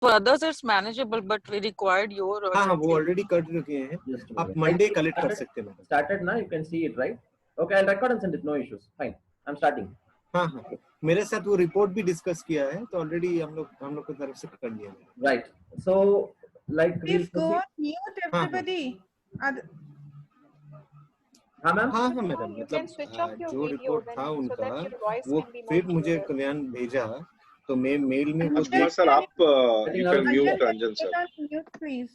For others it's manageable, but we required your हाँ वो already कर रखे हैं. आप Monday collect कर सकते हैं. Started now, you can see it, right? Okay, I'll record and send it. No issues. Fine. I'm starting. हाँ हाँ. मेरे साथ वो report भी discuss किया है, तो already हम लोग को तरफ से कर दिया है. Right. So, like, Please go on mute, everybody. हाँ मैम. हाँ हाँ मैडम. मतलब जो report था उनका, वो फिर मुझे कल्याण भेजा, तो मैं मेल में वो Ajmal sir, आप you can mute Ranjan sir. Mute, please.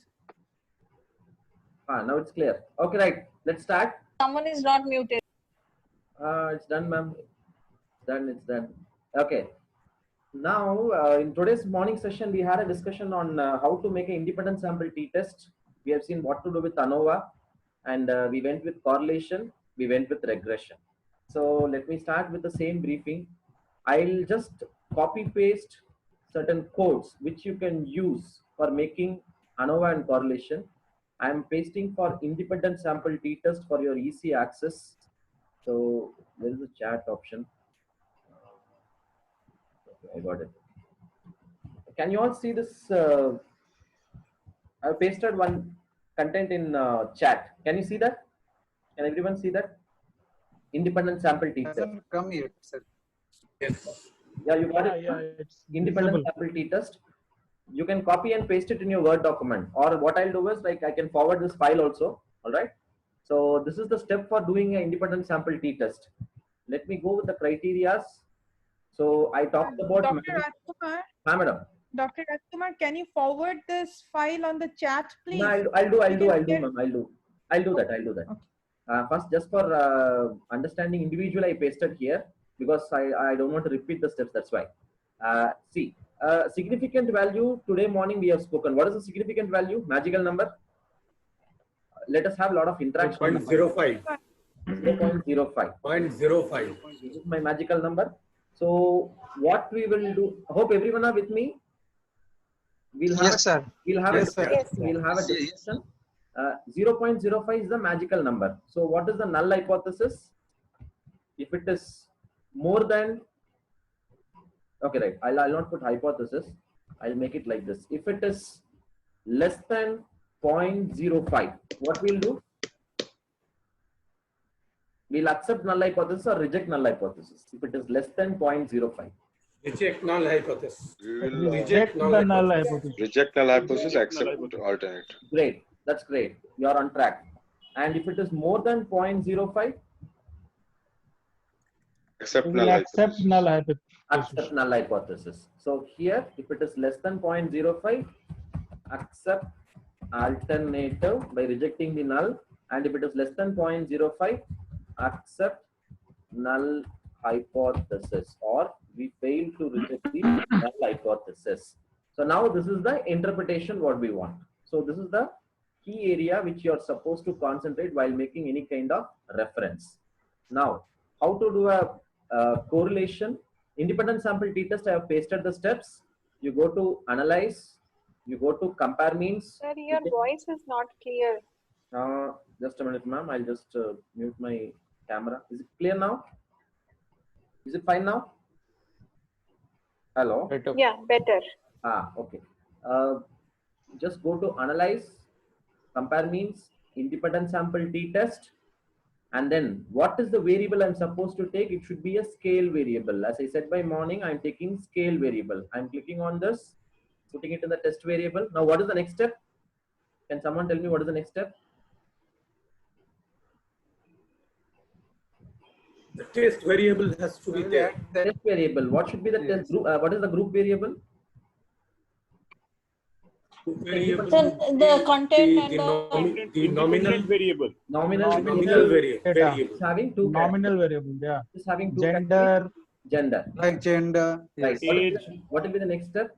Now it's clear. Okay, right. Let's start. Someone is not muted. It's done, ma'am. It's done. Okay. Now, in today's morning session, we had a discussion on how to make an independent sample t-test. We have seen what to do with ANOVA, and we went with correlation, we went with regression. So let me start with the same briefing. I'll just copy paste certain codes which you can use for making ANOVA and correlation. I am pasting for independent sample t-test for your EC access. So there is a chat option. Okay, I got it. Can you all see this? I pasted one content in chat. Can you see that? Can everyone see that? Independent sample t-test. Come here, sir. Yes. Yeah, you got it. Yeah, it's Independent visible. sample t-test. You can copy and paste it in your Word document, or what I'll do is, like, I can forward this file also. All right. So this is the step for doing an independent sample t-test. Let me go with the criterias. So I talked about. Dr. Rajkumar. Madam. Dr. Rajkumar, can you forward this file on the chat, please? No, I'll do, ma'am. I'll do that. Okay. First, just for understanding individual, I pasted here because I don't want to repeat the steps. That's why. See, significant value today morning we have spoken. What is the significant value? Magical number. Let us have a lot of interaction. 0.05. 0.05. 0.05. This is my magical number. So what we will do? Hope everyone are with me. We'll have, yes, sir. We'll have yes, a we'll have a discussion. 0.05 is the magical number. So what is the null hypothesis? If it is more than, okay, right. I'll not put hypothesis. I'll make it like this. If it is less than 0.05, what we'll do? We'll accept null hypothesis or reject null hypothesis. If it is less than 0.05. Reject null hypothesis. We will Reject the null hypothesis. reject null hypothesis, accept alternate. Great. That's great. You're on track. And if it is more than 0.05, Accept We null will accept hypothesis. null hypothesis. accept null hypothesis. So here, if it is less than 0.05, accept alternative by rejecting the null. And if it is less than 0.05, accept null hypothesis, or we fail to reject the null hypothesis. So now this is the interpretation what we want. So this is the key area which you are supposed to concentrate while making any kind of reference. Now, how to do a correlation? Independent sample t-test, I have pasted the steps. You go to analyze, you go to compare means. Sir, your voice is not clear. Just a minute, ma'am. I'll just mute my camera. Is it clear now? Is it fine now? Hello? Yeah, better. Okay. Just go to analyze, compare means, independent sample t-test, and then what is the variable I'm supposed to take? It should be a scale variable. As I said by morning, I'm taking scale variable. I'm clicking on this, putting it in the test variable. Now, what is the next step? Can someone tell me what is the next step? The test variable has to be there. Test variable. What should be the test group? What is the group variable? Variable The content the nominal variable. Nominal variable. It's having two Nominal variable, yeah. It's having two Gender, gender. Like gender, Right. age. What will be the next step?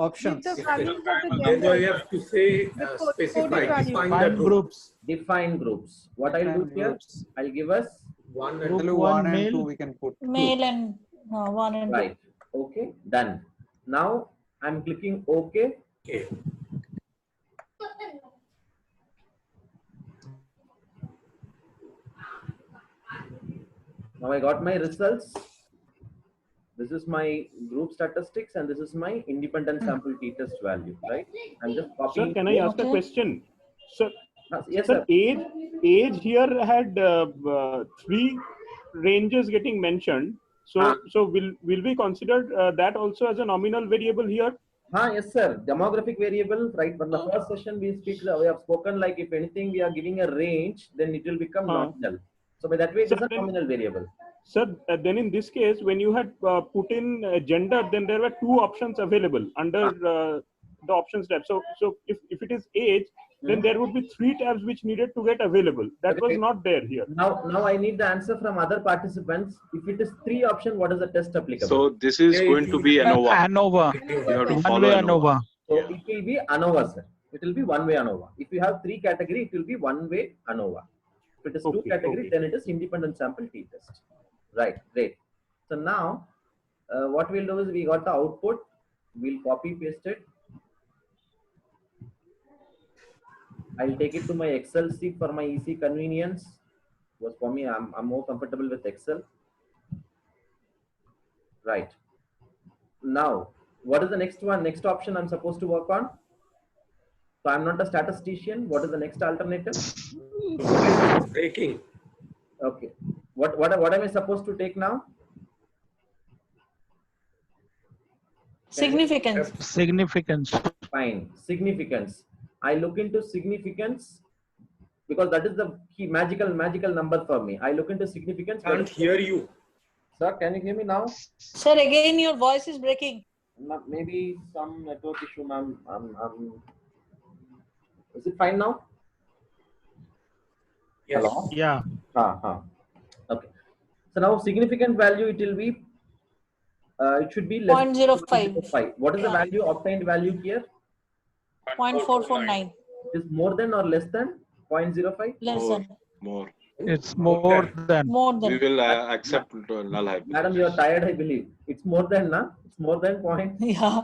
options. Give the values of the Then gender. you have to say specify, define the Find group. groups. Define groups. What I'll do here, I'll give us One Group and Only one one and male. two we can put. male and one and right. Okay, done. Now I'm clicking OK. okay. Now I got my results. This is my group statistics and this is my independent sample t-test value, right? I'm just copying. Sir, can I ask a Okay. question? Sir, Yes, sir, sir. age here had three ranges getting mentioned. So will we consider that also as a nominal variable here? Yes, sir. Demographic variable, right? From the first session, we have spoken like if anything we are giving a range, then it will become nominal. So by that way, it is a nominal variable. Sir, then in this case, when you had put in gender, then there were two options available under the options tab. So if it is age, then there would be three tabs which needed to get available. That was not there here. Now I need the answer from other participants. If it is three option, what is the test applicable? So this is going to be ANOVA. ANOVA. You have to One follow way ANOVA. ANOVA. So it will be ANOVA, sir. It will be one-way ANOVA. If you have three category, it will be one-way ANOVA. If it is two category, then it is independent sample t-test. Right, great. So now, what we'll do is we got the output. We'll copy paste it. I'll take it to my Excel sheet for my easy convenience. Because for me, I'm more comfortable with Excel. Right. Now, what is the next one? Next option I'm supposed to work on? So I'm not a statistician. What is the next alternative? Breaking. Okay. What am I supposed to take now? Significance. Significance. Fine. Significance. I look into significance because that is the key magical number for me. I look into significance. Can't hear you. Sir, can you hear me now? Sir, again your voice is breaking. Maybe some network issue, ma'am. Is it fine now? Yes. Hello? Yeah. Okay. So now significant value, it will be, it should be less 0.05. What is the value, obtained value here? 0.449. Is more than or less than 0.05? Less than. More. It's more than. More We than. will accept null hypothesis. Madam, you are tired, I believe. It's more than, na? It's more than Yeah.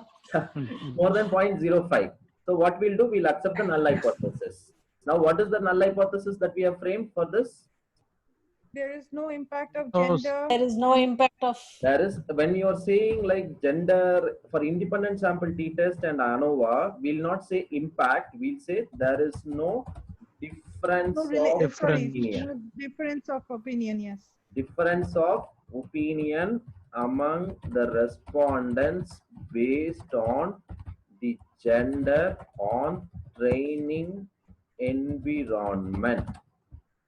more than 0.05. So what we'll do, we'll accept the null hypothesis. Now, what is the null hypothesis that we have framed for this? There is no impact of No, gender. There is no impact of. There is, when you are saying like gender for independent sample t-test and ANOVA, we'll not say impact, we'll say there is no difference of opinion. Difference of opinion, yes. Difference of opinion among the respondents based on the gender on training environment.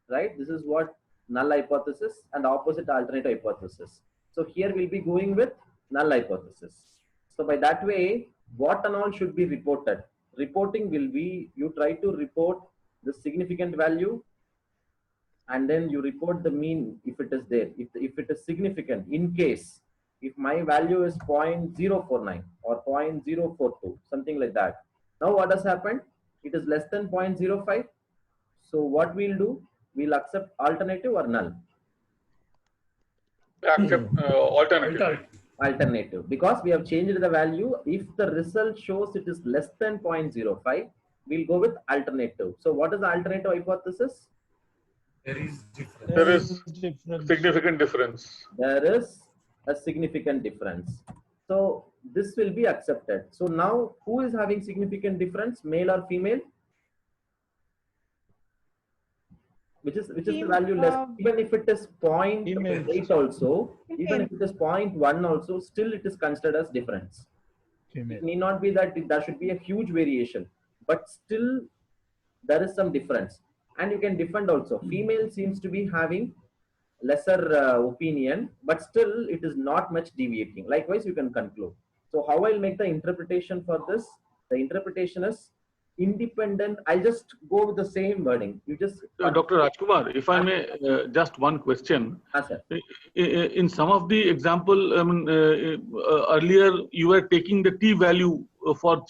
Right? This is what null hypothesis and opposite alternative hypothesis. So here we'll be going with null hypothesis. So by that way, what and all should be reported? Reporting will be, you try to report the significant value and then you report the mean if it is there. If it is significant, in case, if my value is 0.049 or 0.042, something like that. Now what has happened? It is less than 0.05. So what we'll do? We'll accept alternative or null? Accept alternative. Alternative. Because we have changed the value. If the result shows it is less than 0.05, we'll go with alternative. So what is the alternative hypothesis? There is difference. There is significant difference. There is a significant difference. So this will be accepted. So now who is having significant difference, male or female? Which is the value less, even if it is 0.8 also, even if it is 0.1 also, still it is considered as difference. It may not be that there should be a huge variation, but still there is some difference. And you can defend also. Female seems to be having lesser opinion, but still it is not much deviating. Likewise, you can conclude. So how I'll make the interpretation for this? The interpretation is independent. I'll just go with the same wording. You just Dr. Rajkumar, if I may, just one question. Sir. In some of the example, earlier you were taking the t value for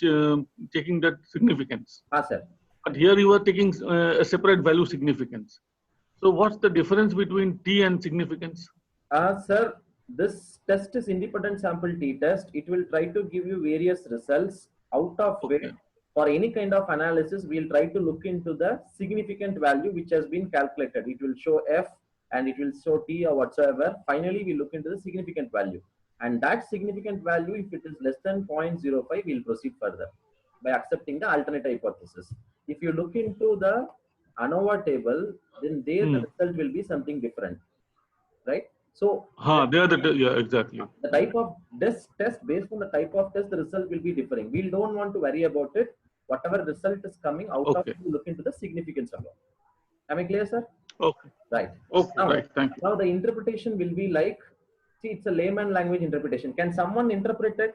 taking that significance. Sir. But here you are taking a separate value significance. So what's the difference between t and significance? Sir, this test is independent sample t-test. It will try to give you various results out of which, for any kind of analysis, we'll try to look into the significant value which has been calculated. It will show f and it will show t or whatsoever. Finally, we look into the significant value. And that significant value, if it is less than 0.05, we'll proceed further by accepting the alternate hypothesis. If you look into the ANOVA table, then there the result will be something different, right? So they are yeah, exactly. the type of test based on the type of test, the result will be differing. We don't want to worry about it. Whatever result is coming out of it, you look into the significance alone. Am I clear, sir? Okay. Right. Okay. Now, right. Thank you. now the interpretation will be like, see, it's a layman language interpretation. Can someone interpret it?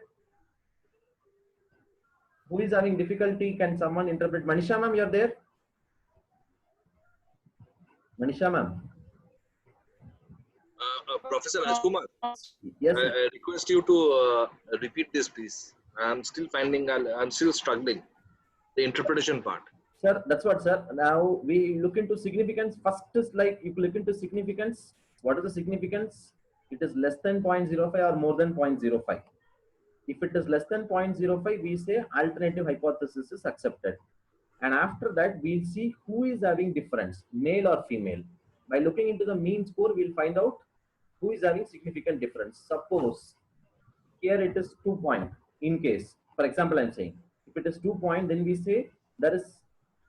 Who is having difficulty? Can someone interpret? Manisha ma'am, you're there? Manisha ma'am. Professor Rajkumar, Yes, I request you to repeat this, please. I'm still finding, I'm still struggling. The interpretation part. Sir, that's what, sir. Now we look into significance. First is like, if you look into significance, what is the significance? It is less than 0.05 or more than 0.05. If it is less than 0.05, we say alternative hypothesis is accepted. And after that, we'll see who is having difference, male or female. By looking into the mean score, we'll find out who is having significant difference. Suppose here it is 2 point. In case, for example, I'm saying, if it is 2 point, then we say there is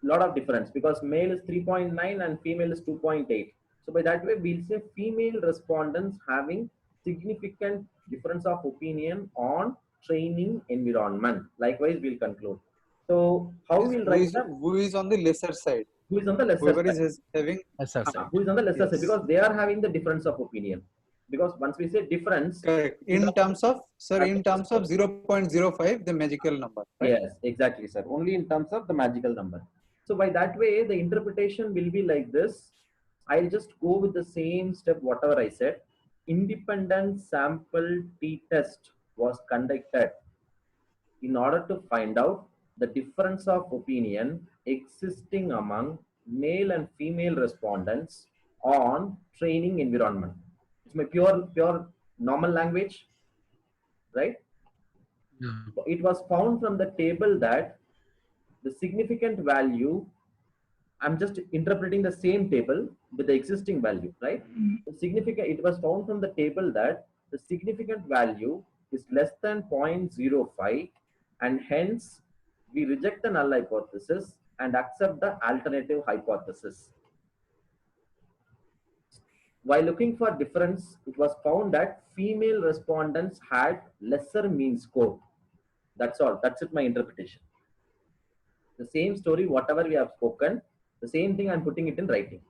a lot of difference because male is 3.9 and female is 2.8. So by that way, we'll say female respondents having significant difference of opinion on training environment. Likewise, we'll conclude. So how we'll write them? Who is on the lesser side? Who is on the lesser Whoever side? is having lesser side. Who is on the lesser side? Because they are having the difference of opinion. Because once we say difference, correct. In terms of, sir, in terms of 0.05, the magical number. Right? Yes, exactly, sir. Only in terms of the magical number. So by that way, the interpretation will be like this. I'll just go with the same step, whatever I said. Independent sample t-test was conducted in order to find out the difference of opinion existing among male and female respondents on training environment. It's my pure normal language, right? Yeah. It was found from the table that the significant value, I'm just interpreting the same table with the existing value, right? The significant, it was found from the table that the significant value is less than 0.05 and hence we reject the null hypothesis and accept the alternative hypothesis. While looking for difference, it was found that female respondents had lesser mean score. That's all. That's it, my interpretation. The same story, whatever we have spoken, the same thing I'm putting it in writing.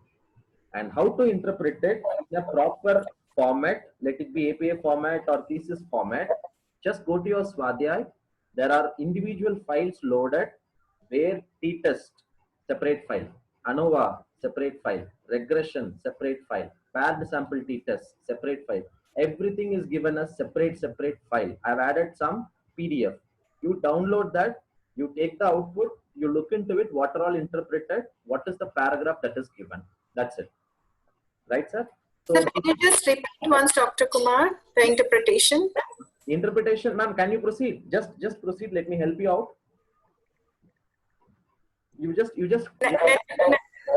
And how to interpret it in a proper format, let it be APA format or thesis format, just go to your Swadhyay. There are individual files loaded where t-test, separate file, ANOVA, separate file, regression, separate file, paired sample t-test, separate file. Everything is given as separate file. I've added some PDF. You download that, you take the output, you look into it, what are all interpreted, what is the paragraph that is given. That's it. Right, sir? So, sir, can you just repeat once, Dr. Kumar, the interpretation? Interpretation, ma'am, can you proceed? Just proceed. Let me help you out. You just.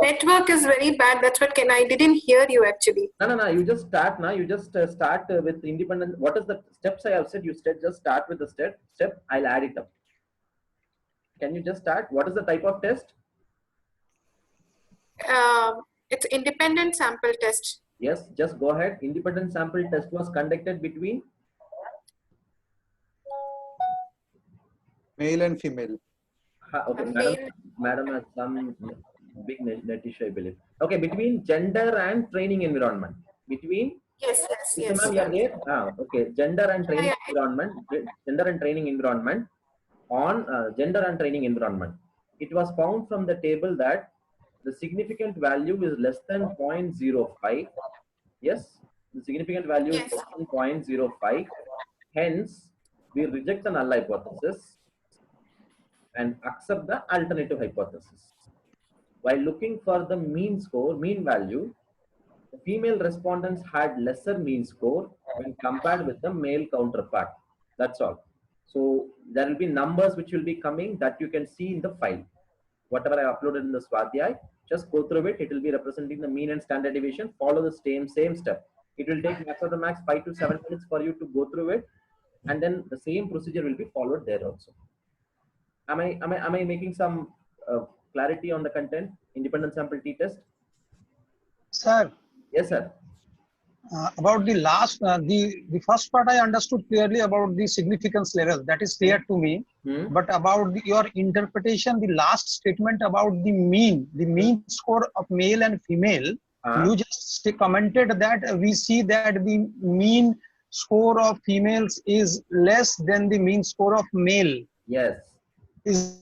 Network is very bad. That's what I didn't hear you actually. No. You just start now. You just start with independent. What is the steps I have said? You just start with the step. I'll add it up. Can you just start? What is the type of test? It's independent sample test. Yes, just go ahead. Independent sample test was conducted between male and female. Okay, madam has some big net issue, I believe. Okay, between gender and training environment. Between yes. Ma'am, you are there? Okay, gender and training environment. Gender and training environment. On gender and training environment, it was found from the table that the significant value is less than 0.05. Yes, the significant value is less than 0.05. Hence, we reject the null hypothesis and accept the alternative hypothesis. While looking for the mean score, mean value, the female respondents had lesser mean score when compared with the male counterpart. That's all. So there will be numbers which will be coming that you can see in the file. Whatever I uploaded in the Swadhyay, just go through it. It will be representing the mean and standard deviation. Follow the same step. It will take max of the max 5 to 7 minutes for you to go through it, and then the same procedure will be followed there also. Am I making some clarity on the content? Independent sample t-test. Sir. Yes, sir. About the last, the first part I understood clearly about the significance level. That is clear to me. But about your interpretation, the last statement about the mean score of male and female, you just commented that we see that the mean score of females is less than the mean score of male. Yes. Is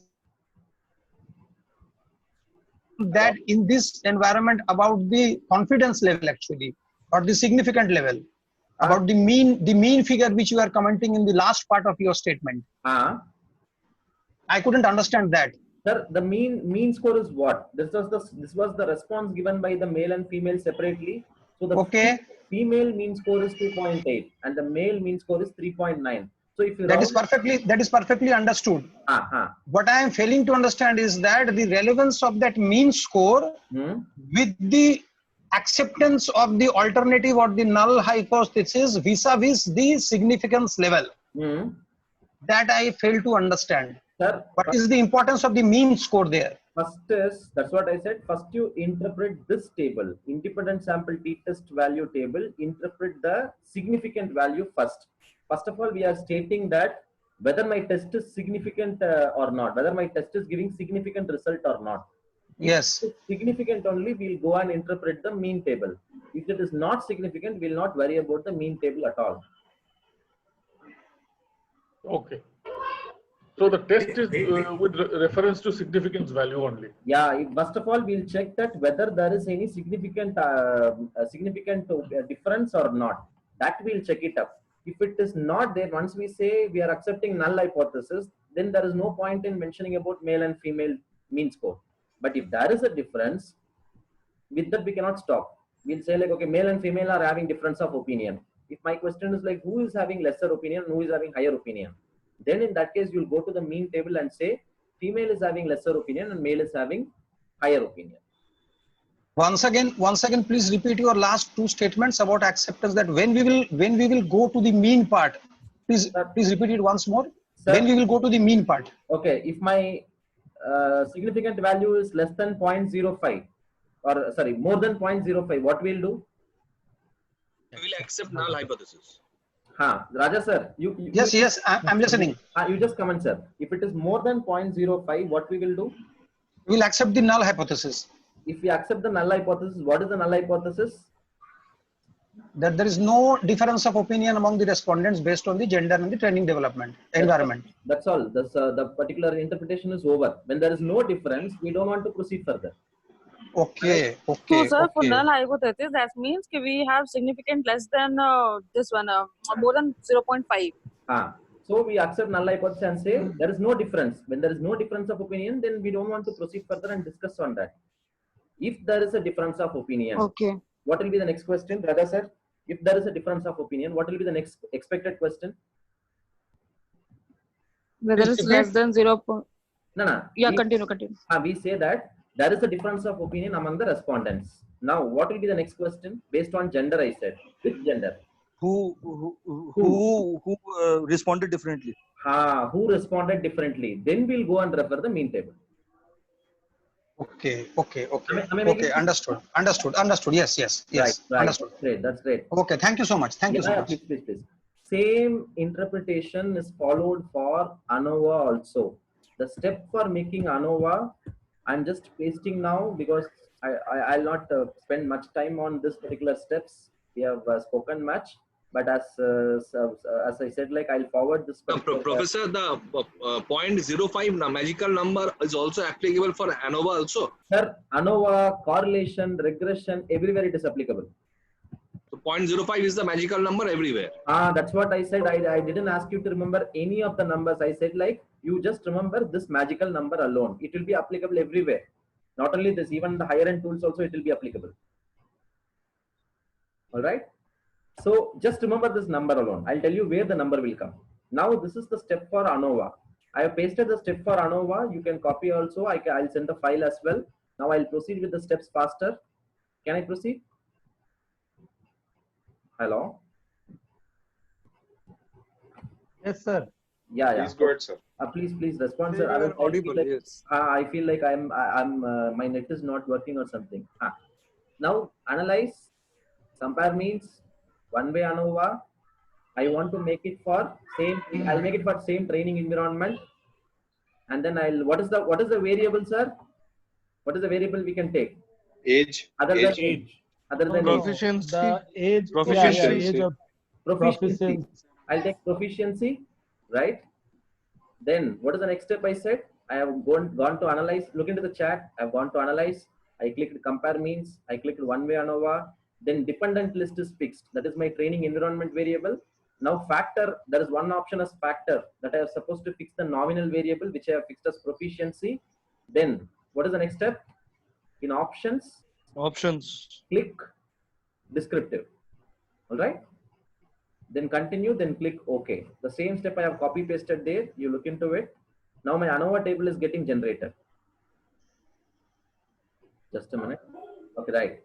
that in this environment about the confidence level actually, or the significant level, about the mean figure which you are commenting in the last part of your statement? I couldn't understand that. Sir, the mean score is what? This was the response given by the male and female separately. So the female mean score is 2.8 and the male mean score is 3.9. So if you that is perfectly understood. What I am failing to understand is that the relevance of that mean score with the acceptance of the alternative or the null hypothesis vis-a-vis the significance level. That I fail to understand. Sir, what is the importance of the mean score there? First is, that's what I said, first you interpret this table, independent sample t-test value table, interpret the significant value first. First of all, we are stating that whether my test is significant or not, whether my test is giving significant result or not. Yes. If it's significant only, we'll go and interpret the mean table. If it is not significant, we'll not worry about the mean table at all. Okay. So the test is with reference to significance value only. Yeah. First of all, we'll check that whether there is any significant difference or not. That we'll check it up. If it is not there, once we say we are accepting null hypothesis, then there is no point in mentioning about male and female mean score. But if there is a difference, with that we cannot stop. We'll say like, okay, male and female are having difference of opinion. If my question is like, who is having lesser opinion, who is having higher opinion? Then in that case, you'll go to the mean table and say, female is having lesser opinion and male is having higher opinion. Once again, please repeat your last two statements about acceptance. That when we will go to the mean part, please repeat it once more. Sir, when we will go to the mean part. Okay, if my significant value is less than 0.05, or sorry, more than 0.05, what we'll do? We will accept null hypothesis. Raja sir, yes, I'm listening. You just comment, sir. If it is more than 0.05, what we will do? We will accept the null hypothesis. If we accept the null hypothesis, what is the null hypothesis? That there is no difference of opinion among the respondents based on the gender and the training development environment. That's all. The particular interpretation is over. When there is no difference, we don't want to proceed further. Okay. So, sir, for null hypothesis, that means we have significant less than this one, more than 0.5. So we accept null hypothesis and say there is no difference. When there is no difference of opinion, then we don't want to proceed further and discuss on that. If there is a difference of opinion, what will be the next question, Radha sir? If there is a difference of opinion, what will be the next expected question? Whether it's less than 0. No. Yeah, continue. We say that there is a difference of opinion among the respondents. Now, what will be the next question? Based on gender, I said. Which gender? Who responded differently? Who responded differently? Then we'll go and refer the mean table. Okay. Understood. Yes. Right. Understood. That's great. Okay. Thank you so much. Thank you so much. Please. Same interpretation is followed for ANOVA also. The step for making ANOVA, I'm just pasting now because I'll not spend much time on this particular steps. We have spoken much. But as I said, like I'll forward this. Professor, the 0.05 magical number is also applicable for ANOVA also. Sir, ANOVA, correlation, regression, everywhere it is applicable. So 0.05 is the magical number everywhere. That's what I said. I didn't ask you to remember any of the numbers. I said like you just remember this magical number alone. It will be applicable everywhere. Not only this, even the higher end tools also it will be applicable. All right. So just remember this number alone. I'll tell you where the number will come. Now this is the step for ANOVA. I have pasted the step for ANOVA. You can copy also. I'll send the file as well. Now I'll proceed with the steps faster. Can I proceed? Hello. Yes, sir. Yeah, yeah. Please go ahead, sir. Please respond, Yeah, sir. you are audible, yes. I feel like my net is not working or something. Now analyze, compare means one way ANOVA. I want to make it for same. I'll make it for same training environment, and then what is the variable, sir? What is the variable we can take? Age. Other than age. Other than Proficiency. The age. Proficiency. Yeah, age of proficiency. I'll take proficiency, right? Then what is the next step I said? I have gone to analyze, look into the chat. I've gone to analyze. I clicked compare means. I clicked one way ANOVA. Then dependent list is fixed. That is my training environment variable. Now factor, there is one option as factor that I am supposed to fix the nominal variable, which I have fixed as proficiency. Then what is the next step? In options, click descriptive. All right. Then continue, then click OK. The same step I have copy pasted there. You look into it. Now my ANOVA table is getting generated. Just a minute. Okay, right.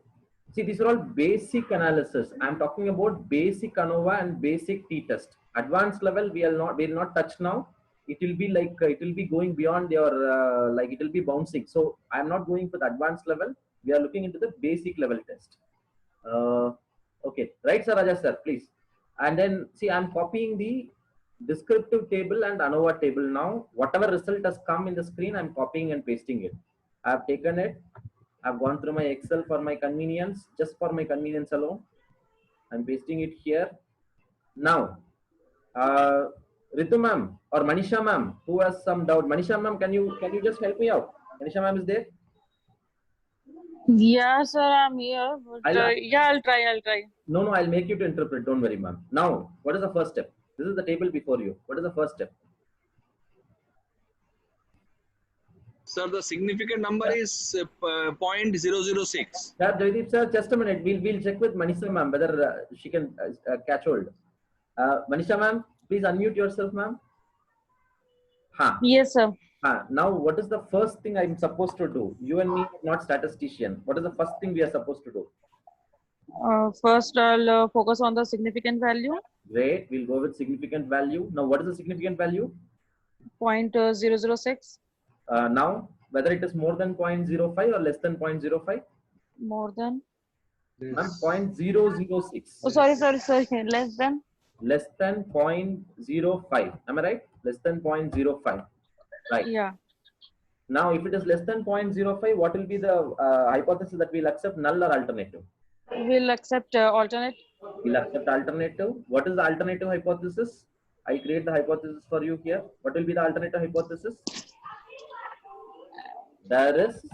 See, these are all basic analysis. I'm talking about basic ANOVA and basic t-test. Advanced level we will not touch now. It will be like it will be going beyond your like it will be bouncing. So I'm not going for the advanced level. We are looking into the basic level test. Okay, right, sir, Raja sir, please. And then see, I'm copying the descriptive table and ANOVA table now. Whatever result has come in the screen, I'm copying and pasting it. I've taken it. I've gone through my Excel for my convenience, just for my convenience alone. I'm pasting it here. Now, Ritu ma'am or Manisha ma'am, who has some doubt? Manisha ma'am, can you just help me out? Manisha ma'am is there? Yeah, sir, I'm here. But, yeah, I'll try. No, I'll make you to interpret. Don't worry, ma'am. Now, what is the first step? This is the table before you. What is the first step? Sir, the significant number is 0.006. Sir, Jaideep sir, just a minute. We'll check with Manisha ma'am whether she can catch hold. Manisha ma'am, please unmute yourself, ma'am. Yes, sir. Now, what is the first thing I'm supposed to do? You and me, not statistician. What is the first thing we are supposed to do? First, I'll focus on the significant value. Great. We'll go with significant value. Now, what is the significant value? 0.006. Now, whether it is more than 0.05 or less than 0.05? More than? 0.006. Oh, sorry. Less than? Less than 0.05. Am I right? Less than 0.05. Right. Yeah. Now, if it is less than 0.05, what will be the hypothesis that we'll accept, null or alternative? We'll accept alternate. We'll accept alternative. What is the alternative hypothesis? I create the hypothesis for you here. What will be the alternative hypothesis? There is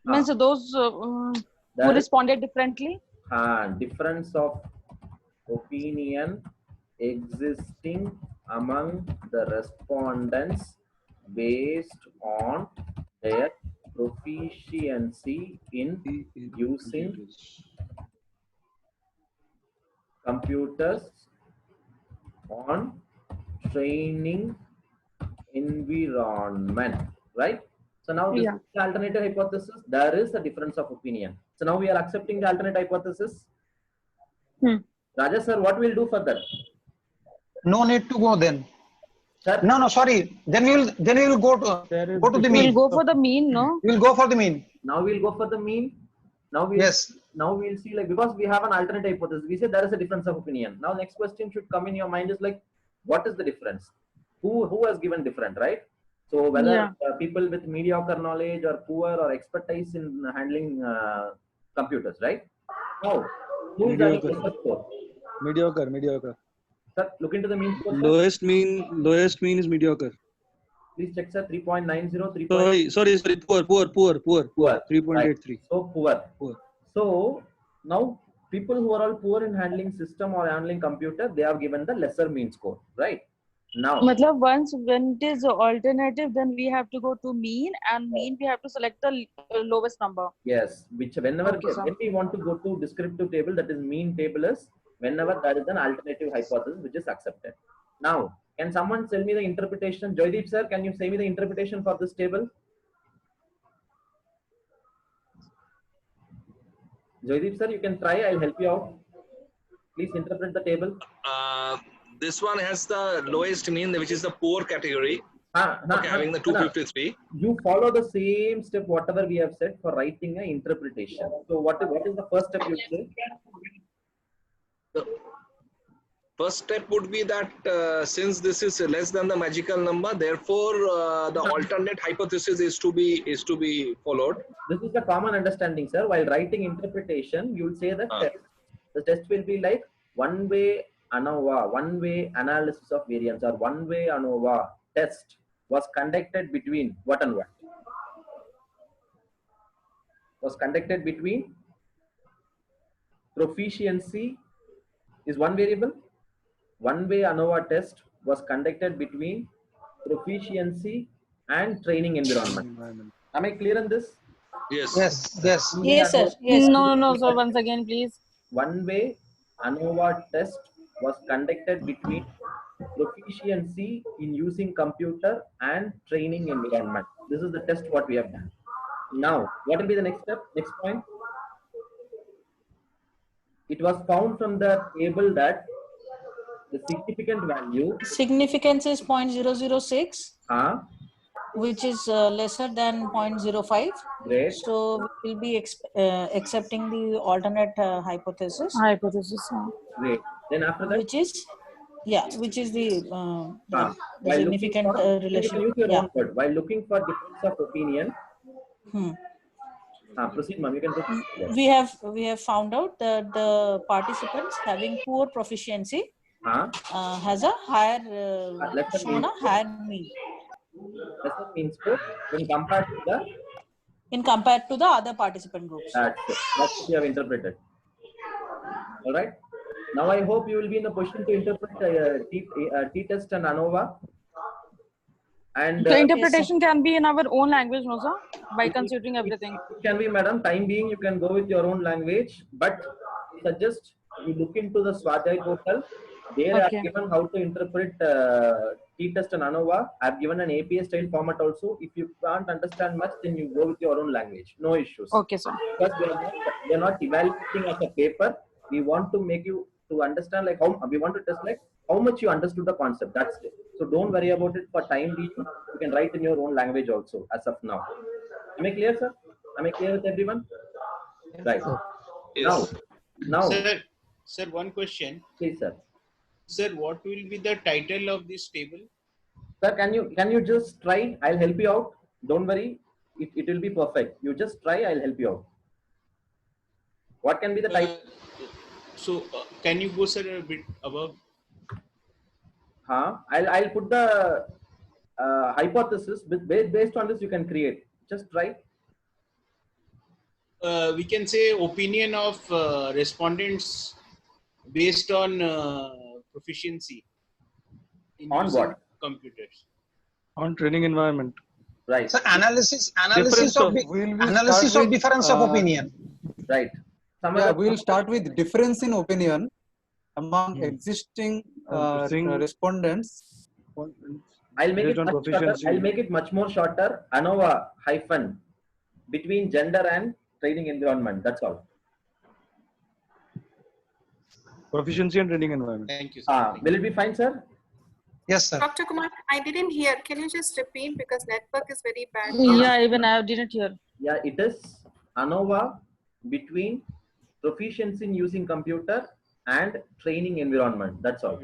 means those who responded differently. Difference of opinion existing among the respondents based on their proficiency in using computers on training environment, right? So now this is the alternative hypothesis. There is a difference of opinion. So now we are accepting the alternate hypothesis. Raja sir, what we'll do further? No need to go then. Sir? No, sorry. Then we will go to the mean. We'll go for the mean, no? We'll go for the mean. Now we'll go for the mean. Now we'll see, like, because we have an alternate hypothesis. We say there is a difference of opinion. Now next question should come in your mind is like, what is the difference? Who has given different, right? So whether people with mediocre knowledge or poor or expertise in handling computers, right? Now, who is the score? Mediocre. Sir, look into the mean score. Lowest mean is mediocre. Please check, sir. 3.90. Sorry. Poor. 3.83. Right. So poor. So now people who are all poor in handling system or handling computer, they have given the lesser mean score, right? Now, when it is alternative, then we have to go to mean, and mean we have to select the lowest number. Yes, when we want to go to descriptive table, that is mean table is whenever there is an alternative hypothesis which is accepted. Now, can someone tell me the interpretation? Joydeep sir, can you say me the interpretation for this table? Joydeep sir, you can try. I'll help you out. Please interpret the table. This one has the lowest mean, which is the poor category. Having the 253. You follow the same step, whatever we have said for writing an interpretation. So what is the first step you say? The first step would be that since this is less than the magical number, therefore the alternate hypothesis is to be followed. This is the common understanding, sir. While writing interpretation, you will say that test. The test will be like one-way ANOVA, one-way analysis of variance, or one-way ANOVA test was conducted between what and what? Was conducted between proficiency is one variable. One-way ANOVA test was conducted between proficiency and training environment. Am I clear on this? Yes. Yes. Yes, sir. Yes. No, sir. Once again, please. One-way ANOVA test was conducted between proficiency in using computer and training environment. This is the test what we have done. Now, what will be the next step? Next point. It was found from the table that the significant value. Significance is 0.006. Which is lesser than 0.05. Great. So we will be accepting the alternate hypothesis. Great. Then after that, which is the significant relation. You can use your own word. While looking for difference of opinion. Proceed, ma'am. You can proceed. We have found out that the participants having poor proficiency has a higher shown a higher mean. Lesser mean score when compared to the other participant groups. That's it. That's what you have interpreted. All right. Now I hope you will be in a position to interpret t-test and ANOVA. And the interpretation can be in our own language, no sir? By considering everything. It can be, madam. Time being, you can go with your own language, but suggest you look into the Swadhyay portal. There I have given how to interpret t-test and ANOVA. I have given an APA style format also. If you can't understand much, then you go with your own language. No issues. Okay, sir. Because we are not evaluating as a paper. We want to make you to understand like how we want to test like how much you understood the concept. That's it. So don't worry about it for time being. You can write in your own language also as of now. Am I clear, sir? Am I clear with everyone? Right. Yes. Now. Sir, one question. Please, sir. Sir, what will be the title of this table? Sir, can you just try? I'll help you out. Don't worry. It will be perfect. You just try. I'll help you out. What can be the title? Can you go, sir, a bit above? I'll put the hypothesis. Based on this, you can create. Just try. We can say opinion of respondents based on proficiency in on what? Computers. On training environment. Right. So analysis of difference of opinion. Right. We'll start with difference in opinion among existing respondents. I'll make it much more shorter. ANOVA hyphen between gender and training environment. That's all. Proficiency and training environment. Thank you, sir. Will it be fine, sir? Yes, sir. Dr. Kumar, I didn't hear. Can you just repeat because network is very bad? Yeah, even I didn't hear. Yeah, it is ANOVA between proficiency in using computer and training environment. That's all.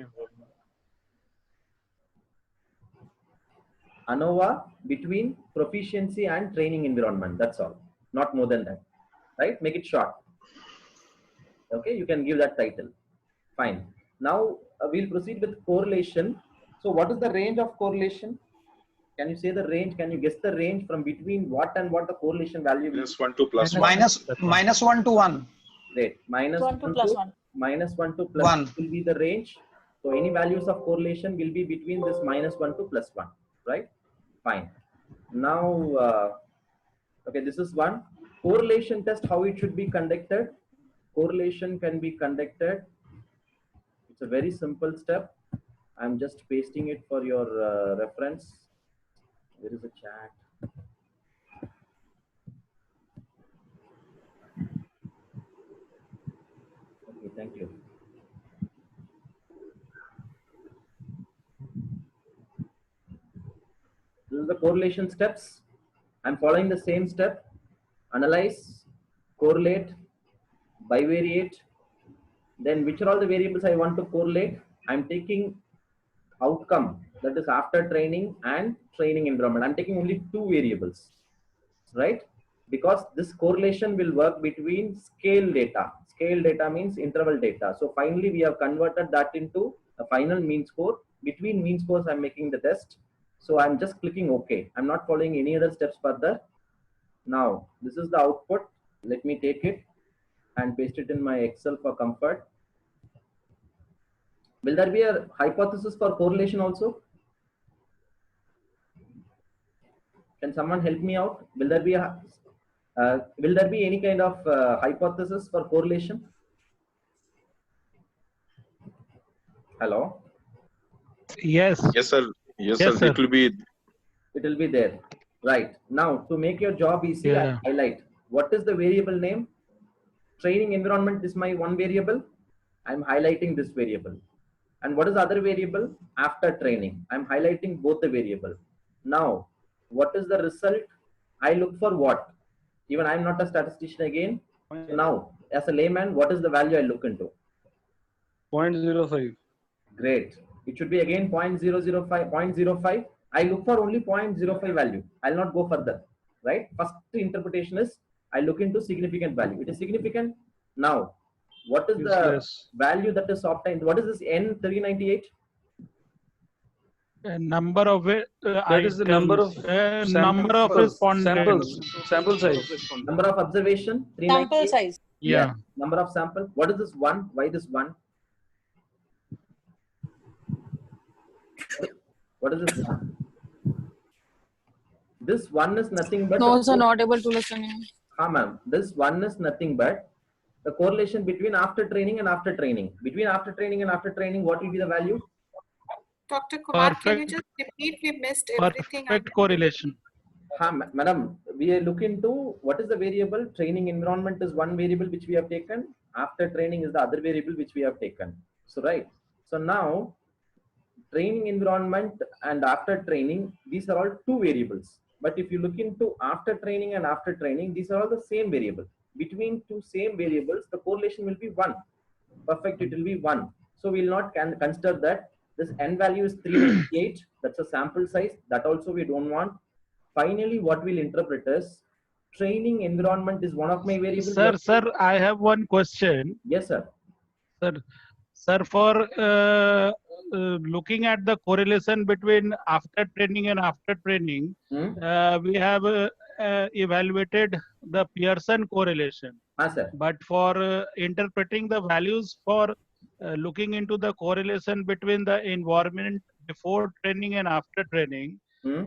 ANOVA between proficiency and training environment. That's all. Not more than that. Right? Make it short. Okay, you can give that title. Fine. Now we'll proceed with correlation. So what is the range of correlation? Can you say the range? Can you guess the range from between what and what the correlation value is? -1 to +1. -1 to 1. Great. -1 to +1. -1 to +1 will be the range. So any values of correlation will be between this -1 to +1. Right? Fine. Now, okay, this is one. Correlation test, how it should be conducted. Correlation can be conducted. It's a very simple step. I'm just pasting it for your reference. There is a chat. Thank you. This is the correlation steps. I'm following the same step. Analyze, correlate, bivariate. Then which are all the variables I want to correlate? I'm taking outcome, that is after training and training environment. I'm taking only two variables, right? Because this correlation will work between scale data. Scale data means interval data. So finally we have converted that into a final mean score. Between mean scores I'm making the test. So I'm just clicking OK. I'm not following any other steps further. Now this is the output. Let me take it and paste it in my Excel for comfort. Will there be a hypothesis for correlation also? Can someone help me out? Will there be any kind of hypothesis for correlation? Hello? Yes. Yes, sir. Yes, Yes, sir. sir. It will be. It will be there. Right. Now, to make your job easy, Yeah. I highlight. What is the variable name? Training environment is my one variable. I'm highlighting this variable. And what is the other variable? After training. I'm highlighting both the variable. Now, what is the result? I look for what? Even I'm not a statistician again. So now, as a layman, what is the value I look into? 0.05. Great. It should be again 0.005, 0.05. I look for only 0.05 value. I'll not go further, right? First interpretation is I look into significant value. It is significant. Now, what is the value that is obtained? What is this N398? Number of it. That is the number of number of respondents. Sample size. Number of observation. Sample size. Yeah. Number of sample. What is this one? Why this one? What is this one? This one is nothing but. No, sir, not able to listen. Ma'am. This one is nothing but the correlation between after training and after training. Between after training and after training, what will be the value? Dr. Kumar, Perfect. can you just repeat? We missed everything. Perfect correlation. Madam, we look into what is the variable. Training environment is one variable which we have taken. After training is the other variable which we have taken. So right. So now, training environment and after training, these are all two variables. But if you look into after training and after training, these are all the same variable. Between two same variables, the correlation will be 1. Perfect, it will be 1. So we will not consider that. This n value is 398. That's a sample size. That also we don't want. Finally, what we'll interpret is training environment is one of my variables. Sir, I have one question. Yes, sir. Sir, for looking at the correlation between after training and after training, we have evaluated the Pearson correlation. Sir. But for interpreting the values for looking into the correlation between the environment before training and after training,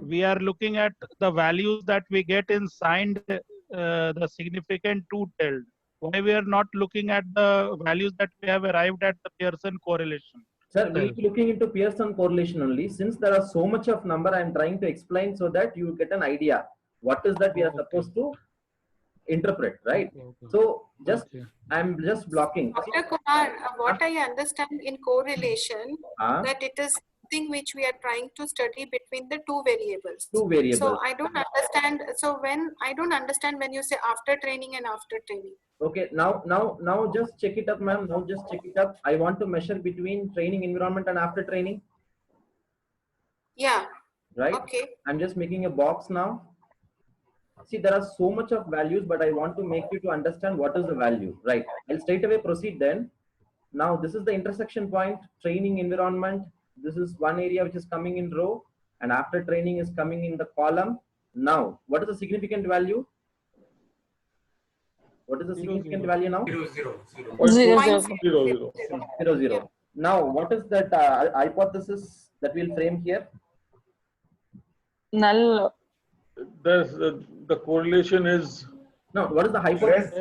we are looking at the values that we get in signed the significant two-tailed. Why we are not looking at the values that we have arrived at the Pearson correlation? Sir, we'll be looking into Pearson correlation only. Since there are so much of number, I'm trying to explain so that you get an idea. What is that we are supposed to interpret, right? So just I'm just blocking. Dr. Kumar, what I understand in correlation, that it is something which we are trying to study between the two variables. Two variables. So I don't understand. So I don't understand when you say after training and after training. Okay, now just check it up, ma'am. Now just check it up. I want to measure between training environment and after training. Yeah. Right. Okay. I'm just making a box now. See, there are so much of values, but I want to make you to understand what is the value. Right. I'll straight away proceed then. Now this is the intersection point, training environment. This is one area which is coming in row, and after training is coming in the column. Now, what is the significant value? What is the significant value now? 0.000. Now, what is that hypothesis that we'll frame here? Null. The correlation is. No, what is the hypothesis?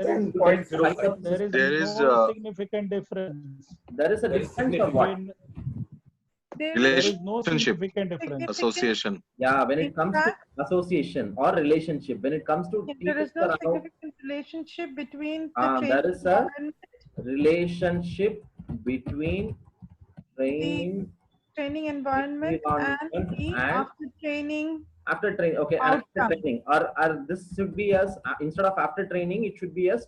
There is no significant difference. There is a difference or what? There is no significant difference. Association. Yeah, when it comes to association or relationship, when it comes to there is no significant relationship between the there is a relationship between training environment and the after training okay, and after training, or this should be as instead of after training, it should be as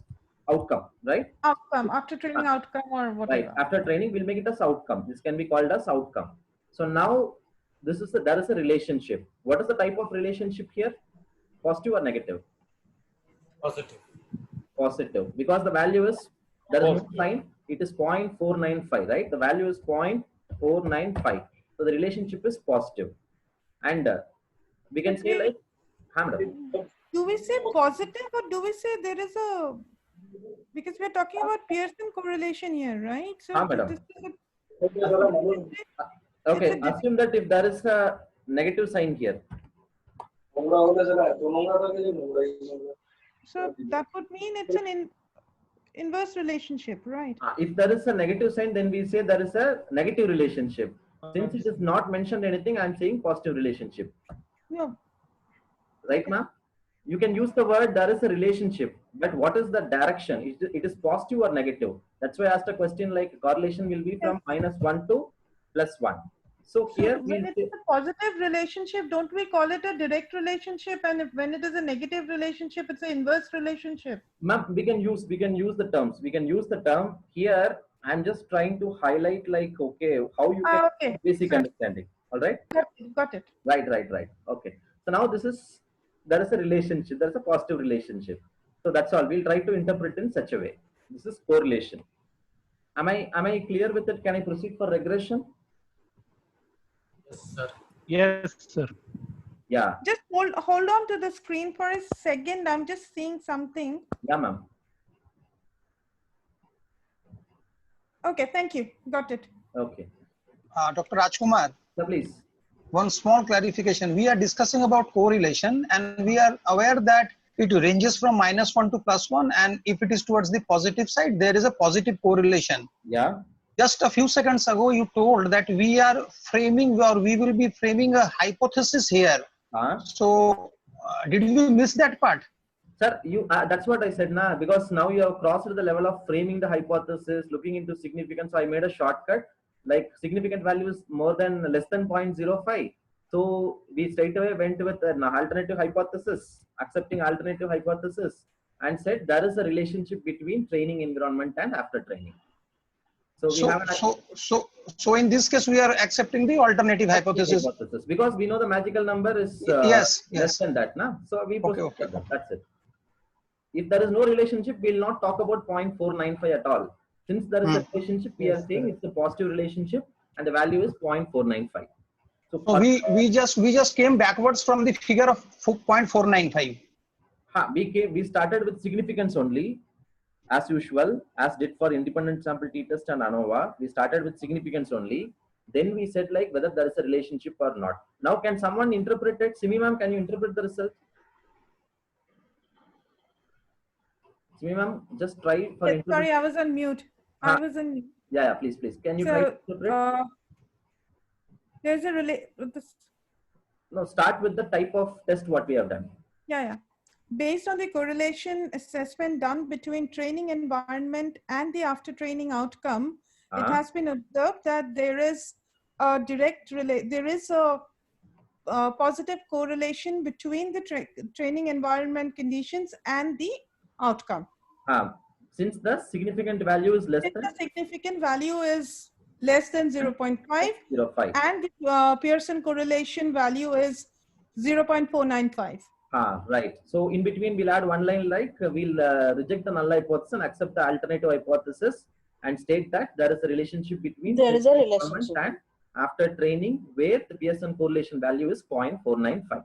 outcome, right? Outcome, after training outcome or whatever. Right, after training we'll make it as outcome. This can be called as outcome. So now there is a relationship. What is the type of relationship here? Positive or negative? Positive. Positive, because the value is, there is no sign, it is 0.495, right? The value is 0.495. So the relationship is positive. And we can say like, do we say positive or do we say there is a, because we're talking about Pearson correlation here, right? So okay, assume that if there is a negative sign here. So that would mean it's an inverse relationship, right? If there is a negative sign, then we say there is a negative relationship. Since it is not mentioned anything, I'm saying positive relationship. No. Right, ma'am? You can use the word there is a relationship, but what is the direction? It is positive or negative? That's why I asked a question like correlation will be from -1 to +1. So here when it is a positive relationship, don't we call it a direct relationship? And when it is a negative relationship, it's an inverse relationship. Ma'am, we can use the terms. We can use the term here. I'm just trying to highlight like, okay, how you can basic understanding. All right. Got it. Right. Okay. So now there is a relationship. There is a positive relationship. So that's all. We'll try to interpret in such a way. This is correlation. Am I clear with it? Can I proceed for regression? Yes, sir. Yes, sir. Yeah. Just hold on to the screen for a second. I'm just seeing something. Yeah, ma'am. Okay, thank you. Got it. Okay. Dr. Rajkumar. So please. One small clarification. We are discussing about correlation and we are aware that it ranges from -1 to +1, and if it is towards the positive side, there is a positive correlation. Yeah. Just a few seconds ago, you told that we are framing or we will be framing a hypothesis here. So did we miss that part? Sir, that's what I said now, because now you have crossed the level of framing the hypothesis, looking into significance. So I made a shortcut, like significant values less than 0.05. So we straight away went with an alternative hypothesis, accepting alternative hypothesis, and said there is a relationship between training environment and after training. So in this case, we are accepting the alternative hypothesis. Because we know the magical number is less than that. Na? So we proceed with that. That's it. If there is no relationship, we will not talk about 0.495 at all. Since there is a relationship, we are saying it's a positive relationship and the value is 0.495. So we just came backwards from the figure of 0.495. We started with significance only, as usual, as did for independent sample t-test and ANOVA. We started with significance only. Then we said like whether there is a relationship or not. Now can someone interpret it? Simi ma'am, can you interpret the result? Simi ma'am, just try for sorry, I was on mute. I was on mute. Yeah, please. Can you try to interpret? There's a No, start with the type of test what we have done. Yeah. Based on the correlation assessment done between training environment and the after training outcome, it has been observed that there is a positive correlation between the training environment conditions and the outcome. Since the significant value is less than? The significant value is less than 0.5 and the Pearson correlation value is 0.495. Right. So in between we'll add one line like we'll reject the null hypothesis and accept the alternative hypothesis and state that there is a relationship between and after training where the Pearson correlation value is 0.495.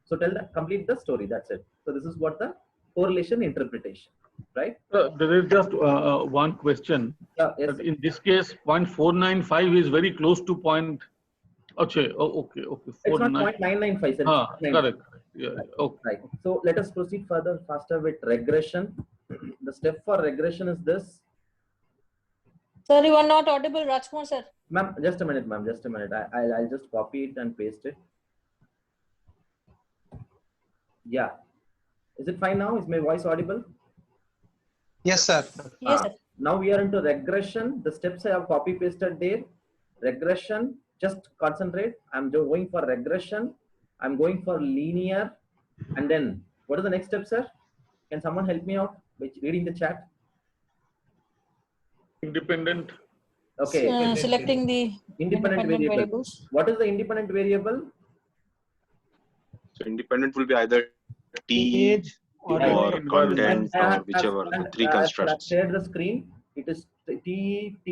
So complete the story. That's it. So this is what the correlation interpretation, right? There is just one question. Yes. In this case, 0.495 is very close to point. Okay. It's not 0.995. Correct. Yeah. Okay. Right. So let us proceed further faster with regression. The step for regression is this. Sir, you are not audible, Rajkumar sir. Ma'am, just a minute, ma'am. Just a minute. I'll just copy it and paste it. Yeah. Is it fine now? Is my voice audible? Yes, sir. Yes, sir. Now we are into regression. The steps I have copy pasted there. Regression, just concentrate. I'm going for regression. I'm going for linear. And then what is the next step, sir? Can someone help me out by reading the chat? Independent. Okay. Selecting the independent variables. What is the independent variable? So independent will be either T age or content or whichever, the three constructs. Share the screen. It is TD.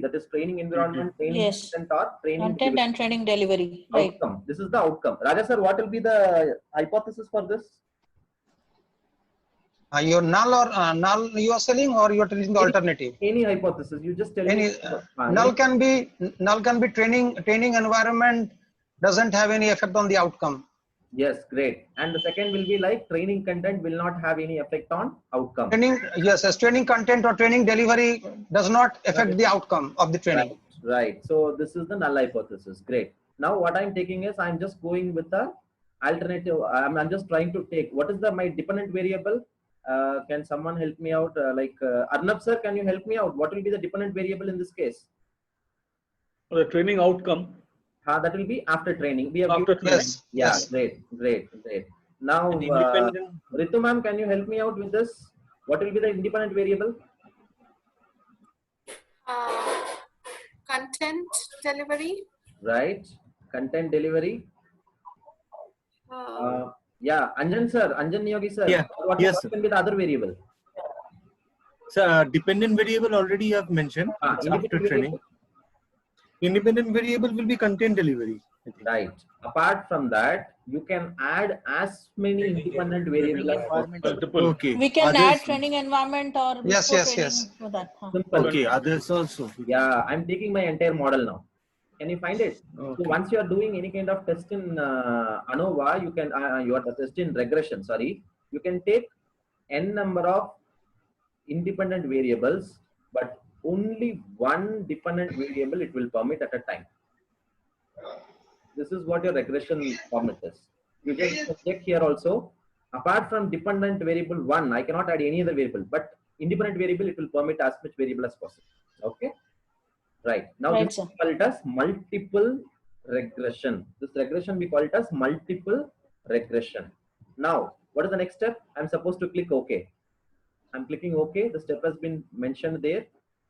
That is training environment, training content, or training content and training delivery. Right. Outcome. This is the outcome. Raja sir, what will be the hypothesis for this? Your null or null you are selling, or you are telling the alternative? Any hypothesis. You just tell me. Null can be training environment doesn't have any effect on the outcome. Yes, great. And the second will be like training content will not have any effect on outcome. Training content or training delivery does not affect the outcome of the training. Right. So this is the null hypothesis. Great. Now what I'm taking is I'm just going with the alternative. I'm just trying to take what is my dependent variable. Can someone help me out? Arnab sir, can you help me out? What will be the dependent variable in this case? The training outcome. That will be after training. We have after training. Yes. Great. Now, Ritu ma'am, can you help me out with this? What will be the independent variable? Content delivery. Right. Content delivery. Yeah, Anjan sir, Anjan Niyogi sir. Yeah. What can be the other variable? So dependent variable already you have mentioned. After training. Independent variable will be content delivery. Right. Apart from that, you can add as many independent variables. Okay. We can add training environment or yes. For that. Simple. Okay. Others also. Yeah, I'm taking my entire model now. Can you find it? Okay. So once you are doing any kind of test in ANOVA, you can you are test in regression. Sorry, you can take n number of independent variables, but only one dependent variable it will permit at a time. This is what your regression format is. You just check here also. Apart from dependent variable 1, I cannot add any other variable, but independent variable it will permit as much variable as possible. Okay. Right. Now this we call it as multiple regression. This regression we call it as multiple regression. Now, what is the next step? I'm supposed to click OK. I'm clicking OK. The step has been mentioned there.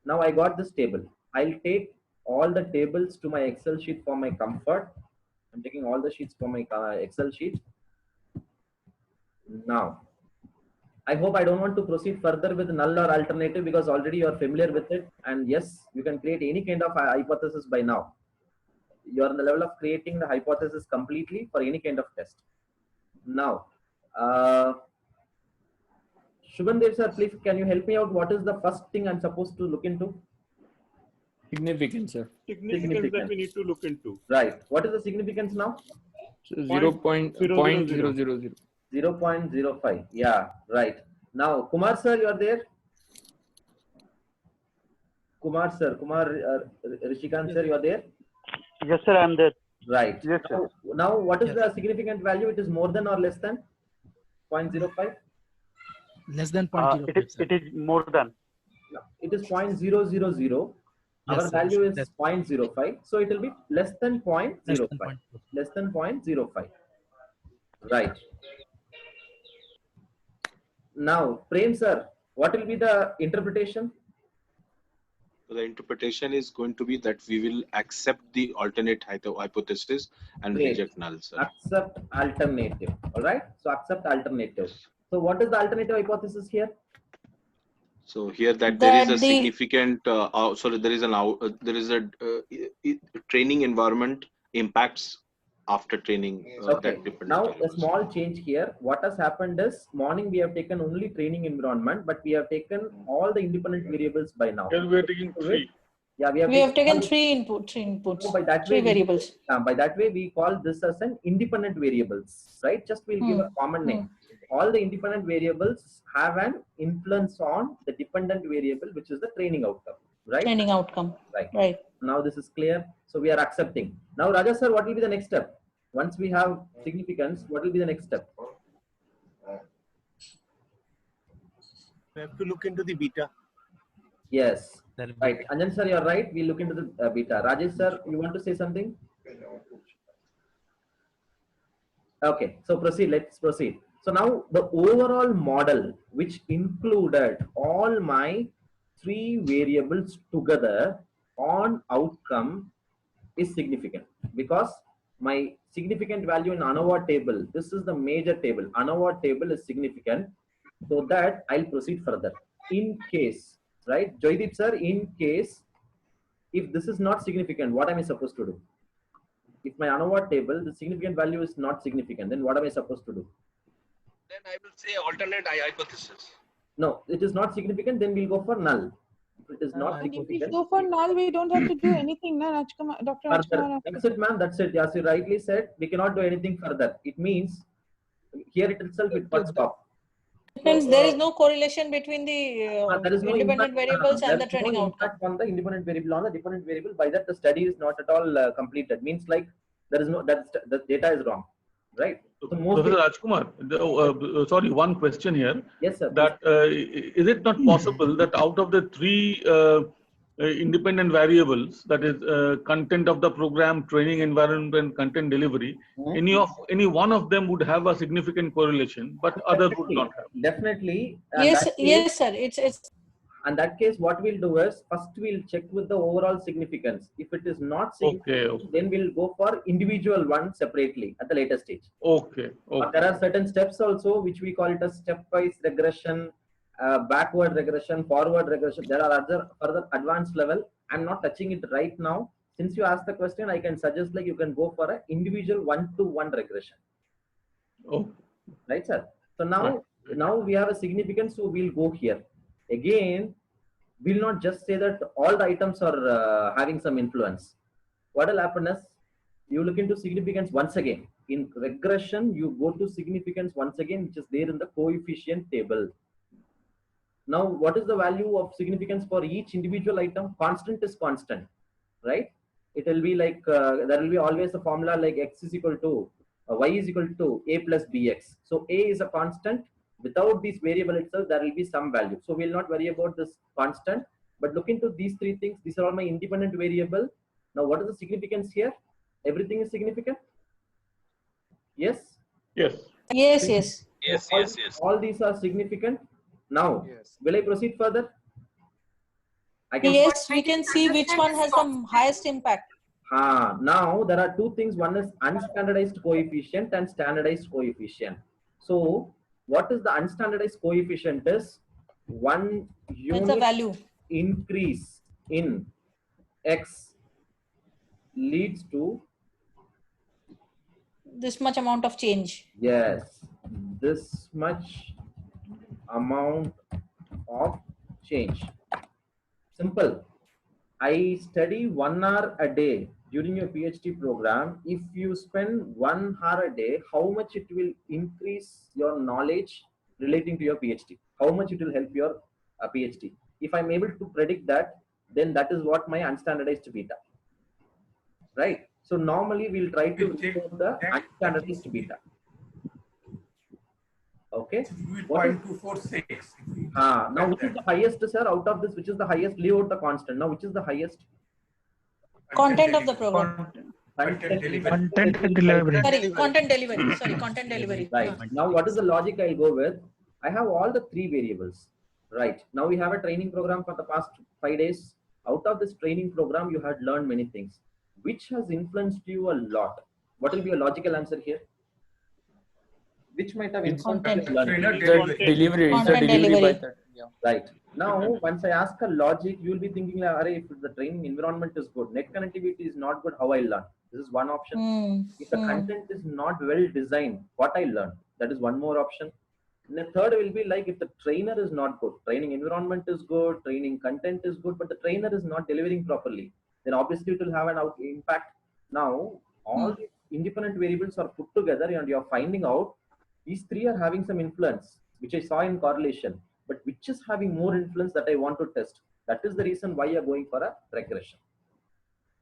Now I got this table. I'll take all the tables to my Excel sheet for my comfort. I'm taking all the sheets for my Excel sheet. Now, I hope I don't want to proceed further with null or alternative because already you are familiar with it. And yes, you can create any kind of hypothesis by now. You are on the level of creating the hypothesis completely for any kind of test. Now, Shubhandev sir, please can you help me out? What is the first thing I'm supposed to look into? Significance, sir. Significance that we need to look into. Right. What is the significance now? So 0.0000. 0.05. Yeah, right. Now, Kumar sir, you are there? Kumar sir, Rishikant sir, you are there? Yes, sir, I am there. Right. Yes, sir. Now, what is the significant value? It is more than or less than 0.05? Less than 0.05. It is more than. No, it is 0.000. Our value is 0.05. So it will be less than 0.05. Less than 0.05. Right. Now, Prem sir, what will be the interpretation? The interpretation is going to be that we will accept the alternate hypothesis and reject null, sir. Accept alternative. All right. So accept alternative. So what is the alternative hypothesis here? So here that there is a significant, there is a training environment impacts after training. Okay. Now a small change here. What has happened is morning we have taken only training environment, but we have taken all the independent variables by now. Then we are taking 3. Yeah, we have taken three inputs. So by that three way, variables. By that way, we call this as an independent variables, right? Just we'll give a common name. All the independent variables have an influence on the dependent variable, which is the training outcome, right? Training outcome. Right. Now this is clear. So we are accepting. Now, Raja sir, what will be the next step? Once we have significance, what will be the next step? We have to look into the beta. Yes. Right. Anjan sir, you're right. We look into the beta. Rajesh sir, you want to say something? Okay. So proceed. Let's proceed. So now the overall model, which included all my 3 variables together on outcome, is significant because my significant value in ANOVA table, this is the major table. ANOVA table is significant, so that I'll proceed further. In case, right, Joydeep sir, in case if this is not significant, what am I supposed to do? If my ANOVA table, the significant value is not significant, then what am I supposed to do? Then I will say alternate hypothesis. No, it is not significant, then we'll go for null. If it is not and if we significant, go for null, we don't have to do anything, na, Rajkumar, Dr. Rajkumar. that's it, ma'am. That's it. As you rightly said, we cannot do anything further. It means here it itself it must stop. Depends. There is no correlation between the There is no independent variables and the there is training no outcome. impact on the independent variable. On the dependent variable, by that the study is not at all completed. Means like there is no the data is wrong, right? So Professor Rajkumar, sorry, one question here. Yes, sir. That is it not possible that out of the 3 independent variables, that is content of the program, training environment, and content delivery, any one of them would have a significant correlation, but others would not have? Definitely. Yes, yes, sir. It's. In that case, what we'll do is first we'll check with the overall significance. If it is not significant, then we'll go for individual one separately at the later stage. Okay. But there are certain steps also which we call it as stepwise regression, backward regression, forward regression. There are other further advanced level. I'm not touching it right now. Since you asked the question, I can suggest like you can go for an individual 1-to-1 regression. Oh. Right, sir. So now we have a significance, so we'll go here. Again, we'll not just say that all the items are having some influence. What will happen is you look into significance once again. In regression, you go to significance once again, which is there in the coefficient table. Now, what is the value of significance for each individual item? Constant is constant, right? It will be like, there will be always a formula like x is equal to, y is equal to a plus bx. So a is a constant. Without this variable itself, there will be some value. So we'll not worry about this constant, but look into these 3 things. These are all my independent variable. Now, what is the significance here? Everything is significant? Yes? Yes. Yes, yes. Yes, yes, yes. All these are significant. Now, will I proceed further? Yes, we can see which one has the highest impact. Now, there are 2 things. One is unstandardized coefficient and standardized coefficient. So, what is the unstandardized coefficient is 1 unit value increase in x leads to this much amount of change. Yes, this much amount of change. Simple. I study 1 hour a day during your PhD program. If you spend 1 hour a day, how much it will increase your knowledge relating to your PhD? How much it will help your PhD? If I'm able to predict that, then that is what my unstandardized beta. Right? So normally we'll try to report the unstandardized beta. Okay. 0.246. Now, which is the highest, sir? Out of this, which is the highest? Leave out the constant. Now, which is the highest? Content of the program. Content delivery. Sorry, content delivery. Sorry, content delivery. Right. Now, what is the logic I'll go with? I have all the 3 variables. Right. Now, we have a training program for the past 5 days. Out of this training program, you had learned many things. Which has influenced you a lot? What will be a logical answer here? Which might have influenced your learning? Delivery. It's a delivery by that. Yeah. Right. Now, once I ask a logic, you will be thinking, like, if the training environment is good, net connectivity is not good, how I learn? This is one option. If the content is not well designed, what I learn? That is one more option. And the third will be like if the trainer is not good, training environment is good, training content is good, but the trainer is not delivering properly, then obviously it will have an impact. Now, all the independent variables are put together and you're finding out these 3 are having some influence, which I saw in correlation, but which is having more influence that I want to test. That is the reason why you're going for a regression.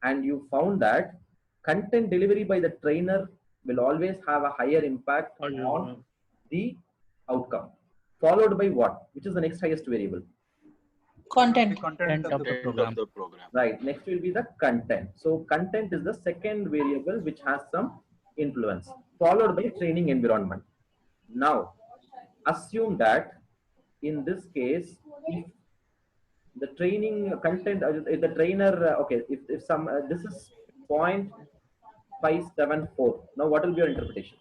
And you found that content delivery by the trainer will always have a higher impact on the outcome. followed by what? Which is the next highest variable? Content. Content of the program. Right. Next will be the content. So content is the second variable which has some influence, followed by training environment. Now, assume that in this case, if the training content, if the trainer, okay, if some, this is 0.574. Now, what will be your interpretation?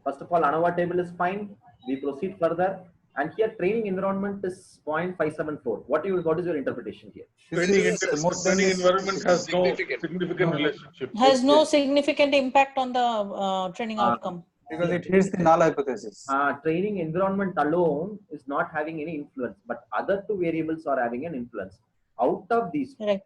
First of all, ANOVA table is fine. We proceed further. And here training environment is 0.574. What is your interpretation here? Training environment has no significant relationship. Has no significant impact on the training outcome. Because it hits the null hypothesis. Training environment alone is not having any influence, but other two variables are having an influence. Out of these, right.